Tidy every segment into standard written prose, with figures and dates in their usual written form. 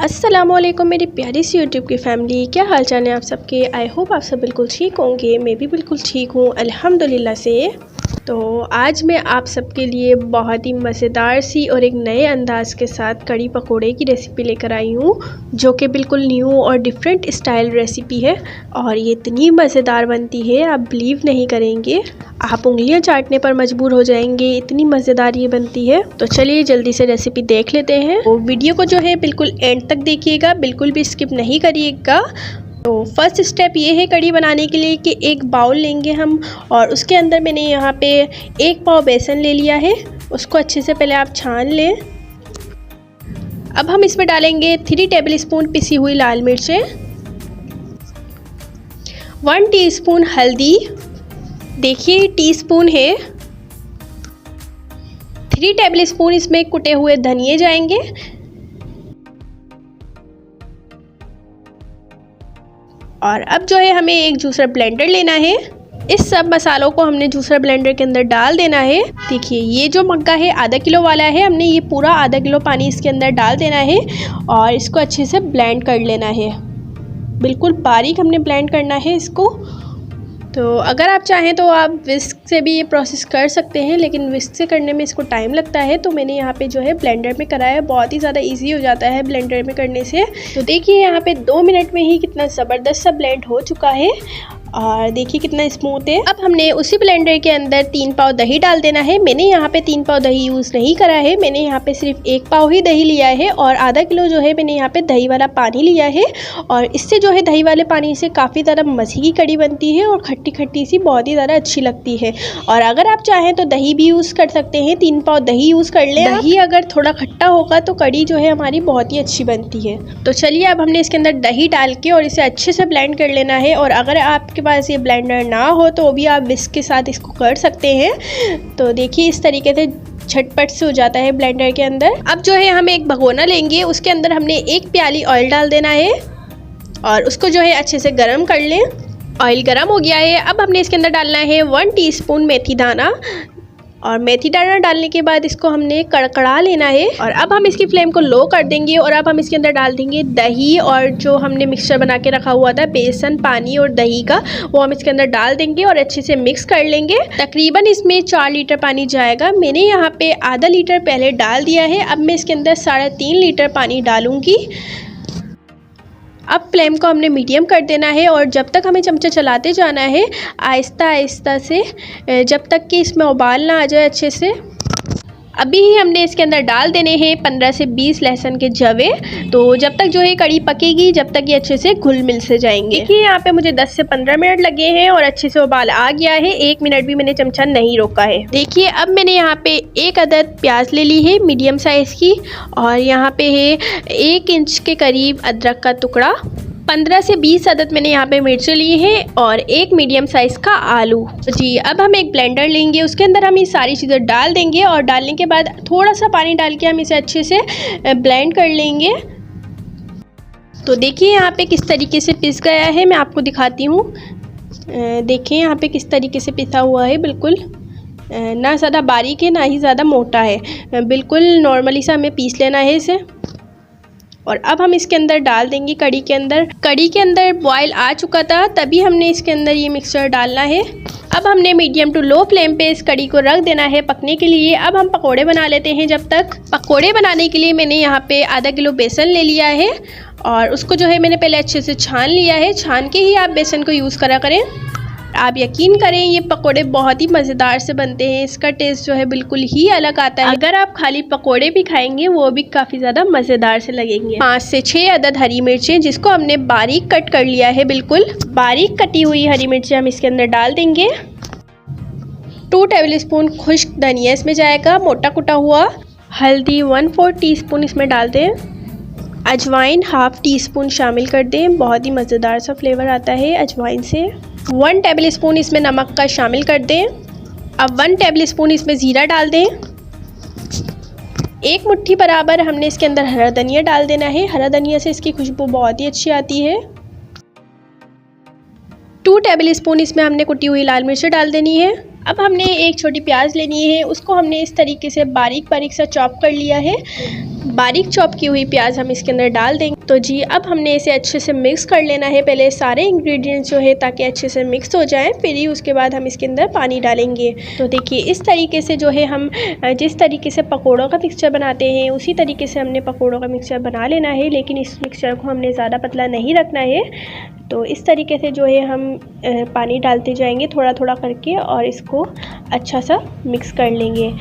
अस्सलामुअलैकुम मेरी प्यारी सी यूट्यूब की फ़ैमिली, क्या हाल चाल है आप सबके। आई होप आप सब बिल्कुल ठीक होंगे। मैं भी बिल्कुल ठीक हूँ अल्हम्दुलिल्लाह से। तो आज मैं आप सबके लिए बहुत ही मज़ेदार सी और एक नए अंदाज़ के साथ कड़ी पकोड़े की रेसिपी लेकर आई हूँ, जो कि बिल्कुल न्यू और डिफरेंट स्टाइल रेसिपी है। और ये इतनी मज़ेदार बनती है आप बिलीव नहीं करेंगे, आप उंगलियां चाटने पर मजबूर हो जाएंगे, इतनी मज़ेदार ये बनती है। तो चलिए जल्दी से रेसिपी देख लेते हैं। तो वीडियो को जो है बिल्कुल एंड तक देखिएगा, बिल्कुल भी स्किप नहीं करिएगा। तो फर्स्ट स्टेप ये है कड़ी बनाने के लिए कि एक बाउल लेंगे हम, और उसके अंदर मैंने यहाँ पे 1 पाव बेसन ले लिया है। उसको अच्छे से पहले आप छान लें। अब हम इसमें डालेंगे 3 टेबल स्पून पिसी हुई लाल मिर्चें, 1 टीस्पून हल्दी, देखिए टीस्पून है, 3 टेबल स्पून इसमें कुटे हुए धनिए जाएंगे, और अब जो है हमें एक जूसर ब्लेंडर लेना है। इस सब मसालों को हमने जूसर ब्लेंडर के अंदर डाल देना है। देखिए ये जो मग्गा है आधा किलो वाला है, हमने ये पूरा आधा किलो पानी इसके अंदर डाल देना है और इसको अच्छे से ब्लेंड कर लेना है। बिल्कुल बारीक हमने ब्लेंड करना है इसको। तो अगर आप चाहें तो आप विस्क से भी ये प्रोसेस कर सकते हैं, लेकिन विस्क से करने में इसको टाइम लगता है, तो मैंने यहाँ पे जो है ब्लेंडर में करा है। बहुत ही ज़्यादा इजी हो जाता है ब्लेंडर में करने से। तो देखिए यहाँ पे 2 मिनट में ही कितना ज़बरदस्त सा ब्लेंड हो चुका है और देखिए कितना स्मूथ है। अब हमने उसी ब्लेंडर के अंदर 3 पाव दही डाल देना है। मैंने यहाँ पे 3 पाव दही यूज़ नहीं करा है, मैंने यहाँ पे सिर्फ 1 पाव ही दही लिया है और आधा किलो जो है मैंने यहाँ पे दही वाला पानी लिया है। और इससे जो है दही वाले पानी से काफ़ी ज़्यादा मज़े की कड़ी बनती है और खट्टी खट्टी सी बहुत ही ज़्यादा अच्छी लगती है। और अगर आप चाहें तो दही भी यूज़ कर सकते हैं, 3 पाव दही यूज़ कर लें। दही अगर थोड़ा खट्टा होगा तो कड़ी जो है हमारी बहुत ही अच्छी बनती है। तो चलिए अब हमने इसके अंदर दही डाल के और इसे अच्छे से ब्लेंड कर लेना है। और अगर आपके पास ये ब्लेंडर ना हो तो भी आप विस्क के साथ इसको कर सकते हैं। तो देखिए इस तरीके से झटपट से हो जाता है ब्लेंडर के अंदर। अब जो है हम एक भगोना लेंगे, उसके अंदर हमने 1 प्याली ऑयल डाल देना है और उसको जो है अच्छे से गर्म कर लें। ऑयल गर्म हो गया है। अब हमने इसके अंदर डालना है 1 टीस्पून मेथी दाना, और मेथी दाना डालने के बाद इसको हमने कड़कड़ा लेना है। और अब हम इसकी फ्लेम को लो कर देंगे और अब हम इसके अंदर डाल देंगे दही, और जो हमने मिक्सचर बना के रखा हुआ था बेसन, पानी और दही का, वो हम इसके अंदर डाल देंगे और अच्छे से मिक्स कर लेंगे। तकरीबन इसमें 4 लीटर पानी जाएगा। मैंने यहाँ पे आधा लीटर पहले डाल दिया है। अब मैं इसके अंदर 3.5 लीटर पानी डालूंगी। अब फ्लेम को हमने मीडियम कर देना है और जब तक हमें चमचा चलाते जाना है आहिस्ता आहिस्ता से, जब तक कि इसमें उबाल ना आ जाए अच्छे से। अभी ही हमने इसके अंदर डाल देने हैं 15 से 20 लहसुन के जवे। तो जब तक जो है कड़ी पकेगी, जब तक ये अच्छे से घुल मिल से जाएंगे। देखिए यहाँ पे मुझे 10 से 15 मिनट लगे हैं और अच्छे से उबाल आ गया है। 1 मिनट भी मैंने चमचा नहीं रोका है। देखिए अब मैंने यहाँ पे 1 अदद प्याज ले ली है मीडियम साइज़ की, और यहाँ पे है 1 इंच के करीब अदरक का टुकड़ा, 15 से 20 अदद मैंने यहाँ पे मिर्चें ली हैं और 1 मीडियम साइज़ का आलू। जी अब हम एक ब्लेंडर लेंगे, उसके अंदर हम ये सारी चीज़ें डाल देंगे और डालने के बाद थोड़ा सा पानी डाल के हम इसे अच्छे से ब्लेंड कर लेंगे। तो देखिए यहाँ पे किस तरीके से पिस गया है, मैं आपको दिखाती हूँ। देखिए यहाँ पे किस तरीके से पिसा हुआ है, बिल्कुल ना ज़्यादा बारीक है ना ही ज़्यादा मोटा है, बिल्कुल नॉर्मली सा हमें पीस लेना है इसे। और अब हम इसके अंदर डाल देंगे कड़ी के अंदर। कड़ी के अंदर बॉयल आ चुका था, तभी हमने इसके अंदर ये मिक्सचर डालना है। अब हमने मीडियम टू लो फ्लेम पे इस कड़ी को रख देना है पकने के लिए। अब हम पकोड़े बना लेते हैं। जब तक पकोड़े बनाने के लिए मैंने यहाँ पे आधा किलो बेसन ले लिया है और उसको जो है मैंने पहले अच्छे से छान लिया है। छान के ही आप बेसन को यूज़ करा करें। आप यकीन करें ये पकोड़े बहुत ही मज़ेदार से बनते हैं, इसका टेस्ट जो है बिल्कुल ही अलग आता है। अगर आप खाली पकोड़े भी खाएंगे वो भी काफ़ी ज़्यादा मज़ेदार से लगेंगे। 5 से 6 अदद हरी मिर्चें, जिसको हमने बारीक कट कर लिया है, बिल्कुल बारीक कटी हुई हरी मिर्चें हम इसके अंदर डाल देंगे। 2 टेबल स्पून खुश्क धनिया इसमें जाएगा, मोटा कुटा हुआ। हल्दी 1/4 टीस्पून इसमें डाल दें। अजवाइन 1/2 टीस्पून शामिल कर दें, बहुत ही मज़ेदार सा फ्लेवर आता है अजवाइन से। 1 टेबल स्पून इसमें नमक का शामिल कर दें। अब 1 टेबल स्पून इसमें ज़ीरा डाल दें। 1 मुट्ठी बराबर हमने इसके अंदर हरा धनिया डाल देना है। हरा धनिया से इसकी खुशबू बहुत ही अच्छी आती है। 2 टेबल स्पून इसमें हमने कुटी हुई लाल मिर्च डाल देनी है। अब हमने एक छोटी प्याज लेनी है, उसको हमने इस तरीके से बारीक बारीक सा चॉप कर लिया है। बारीक चॉप की हुई प्याज हम इसके अंदर डाल देंगे। तो जी अब हमने इसे अच्छे से मिक्स कर लेना है, पहले सारे इंग्रेडिएंट्स जो है ताकि अच्छे से मिक्स हो जाएं, फिर ही उसके बाद हम इसके अंदर पानी डालेंगे। तो देखिए इस तरीके से जो है हम जिस तरीके से पकोड़ों का मिक्सचर बनाते हैं उसी तरीके से हमने पकोड़ों का मिक्सचर बना लेना है, लेकिन इस मिक्सचर को हमने ज़्यादा पतला नहीं रखना है। तो इस तरीके से जो है हम पानी डालते जाएंगे थोड़ा थोड़ा करके और इसको अच्छा सा मिक्स कर लेंगे।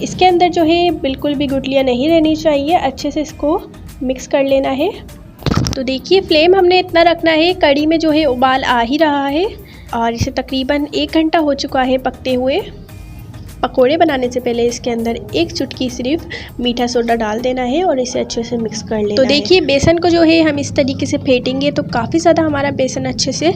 इसके अंदर जो है बिल्कुल भी गुठलियाँ नहीं रहनी चाहिए, अच्छे से इसको मिक्स कर लेना है। तो देखिए फ्लेम हमने इतना रखना है, कढ़ी में जो है उबाल आ ही रहा है और इसे तकरीबन 1 घंटा हो चुका है पकते हुए। पकोड़े बनाने से पहले इसके अंदर 1 चुटकी सिर्फ मीठा सोडा डाल देना है और इसे अच्छे से मिक्स कर लेना है। तो देखिए बेसन को जो है हम इस तरीके से फेंटेंगे तो काफ़ी ज़्यादा हमारा बेसन अच्छे से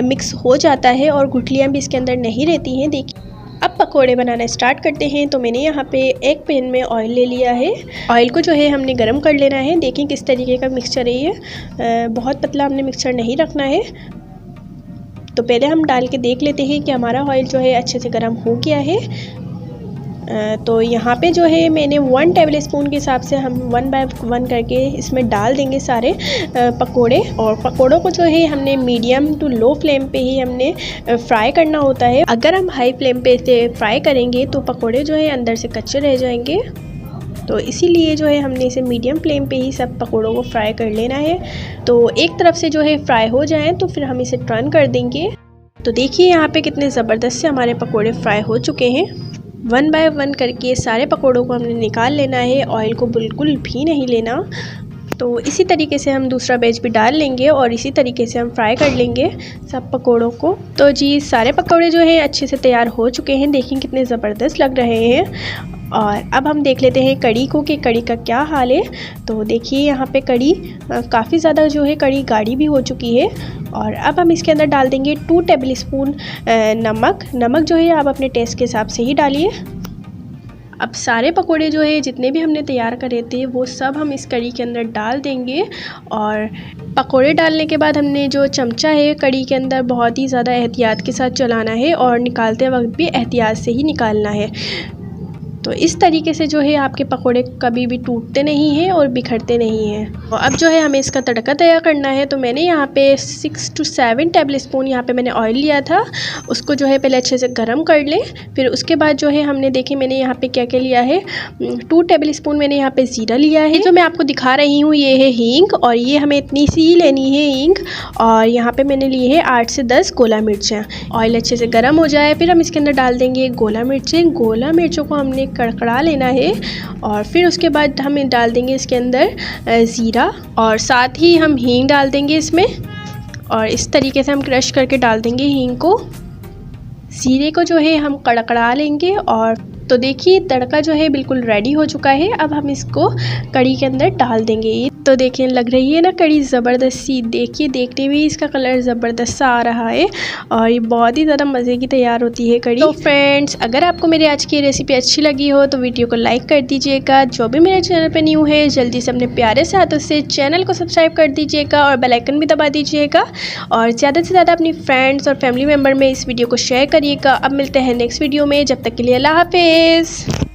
मिक्स हो जाता है और गुठलियाँ भी इसके अंदर नहीं रहती हैं। देखिए अब पकोड़े बनाना स्टार्ट करते हैं। तो मैंने यहाँ पे एक पैन में ऑयल ले लिया है, ऑयल को जो है हमने गरम कर लेना है। देखें किस तरीके का मिक्सचर है ये, बहुत पतला हमने मिक्सचर नहीं रखना है। तो पहले हम डाल के देख लेते हैं कि हमारा ऑयल जो है अच्छे से गर्म हो गया है। तो यहाँ पे जो है मैंने 1 टेबल स्पून के हिसाब से हम 1 बाय 1 करके इसमें डाल देंगे सारे पकोड़े। और पकोड़ों को जो है हमने मीडियम टू लो फ्लेम पे ही हमने फ्राई करना होता है। अगर हम हाई फ्लेम पे इसे फ्राई करेंगे तो पकोड़े जो है अंदर से कच्चे रह जाएंगे। तो इसीलिए जो है हमने इसे मीडियम फ्लेम पे ही सब पकोड़ों को फ्राई कर लेना है। तो एक तरफ से जो है फ्राई हो जाए तो फिर हम इसे टर्न कर देंगे। तो देखिए यहाँ पे कितने ज़बरदस्त से हमारे पकोड़े फ्राई हो चुके हैं। 1 बाय 1 करके सारे पकोड़ों को हमने निकाल लेना है, ऑयल को बिल्कुल भी नहीं लेना। तो इसी तरीके से हम दूसरा बैच भी डाल लेंगे और इसी तरीके से हम फ्राई कर लेंगे सब पकोड़ों को। तो जी सारे पकोड़े जो हैं अच्छे से तैयार हो चुके हैं, देखिए कितने ज़बरदस्त लग रहे हैं। और अब हम देख लेते हैं कढ़ी को कि कढ़ी का क्या हाल है। तो देखिए यहाँ पे कढ़ी काफ़ी ज़्यादा जो है कढ़ी गाढ़ी भी हो चुकी है। और अब हम इसके अंदर डाल देंगे 2 टेबल स्पून नमक जो है आप अपने टेस्ट के हिसाब से ही डालिए। अब सारे पकोड़े जो है जितने भी हमने तैयार करे थे वो सब हम इस कढ़ी के अंदर डाल देंगे। और पकोड़े डालने के बाद हमने जो चमचा है कढ़ी के अंदर बहुत ही ज़्यादा एहतियात के साथ चलाना है और निकालते वक्त भी एहतियात से ही निकालना है। तो इस तरीके से जो है आपके पकोड़े कभी भी टूटते नहीं हैं और बिखरते नहीं हैं। तो अब जो है हमें इसका तड़का तैयार करना है। तो मैंने यहाँ पे 6 to 7 टेबल स्पून यहाँ पे मैंने ऑयल लिया था, उसको जो है पहले अच्छे से गर्म कर लें। फिर उसके बाद जो है हमने देखिए मैंने यहाँ पे क्या क्या लिया है, 2 टेबल स्पून मैंने यहाँ पे ज़ीरा लिया है। जो मैं आपको दिखा रही हूँ ये है हींग, और ये हमें इतनी सी ही लेनी है हींग। और यहाँ पे मैंने लिए है 8 से 10 गोला मिर्चें। ऑयल अच्छे से गर्म हो जाए फिर हम इसके अंदर डाल देंगे गोला मिर्चें। गोला मिर्चों को हमने कड़कड़ा लेना है और फिर उसके बाद हम डाल देंगे इसके अंदर ज़ीरा और साथ ही हम हींग डाल देंगे इसमें। और इस तरीके से हम क्रश करके डाल देंगे हींग को। ज़ीरे को जो है हम कड़कड़ा लेंगे। और तो देखिए तड़का जो है बिल्कुल रेडी हो चुका है। अब हम इसको कढ़ी के अंदर डाल देंगे। तो देखिए लग रही है ना कढ़ी ज़बरदस्त सी, देखिए देखने में इसका कलर ज़बरदस्त सा आ रहा है और ये बहुत ही ज़्यादा मज़े की तैयार होती है कढ़ी। तो फ्रेंड्स अगर आपको मेरी आज की रेसिपी अच्छी लगी हो तो वीडियो को लाइक कर दीजिएगा। जो भी मेरे चैनल पे न्यू है जल्दी से अपने प्यारे से हाथों से चैनल को सब्सक्राइब कर दीजिएगा और बेल आइकन भी दबा दीजिएगा। और ज़्यादा से ज़्यादा अपनी फ्रेंड्स और फैमिली मेम्बर में इस वीडियो को शेयर करिएगा। अब मिलते हैं नेक्स्ट वीडियो में, जब तक के लिए अल्लाह हाफिज़।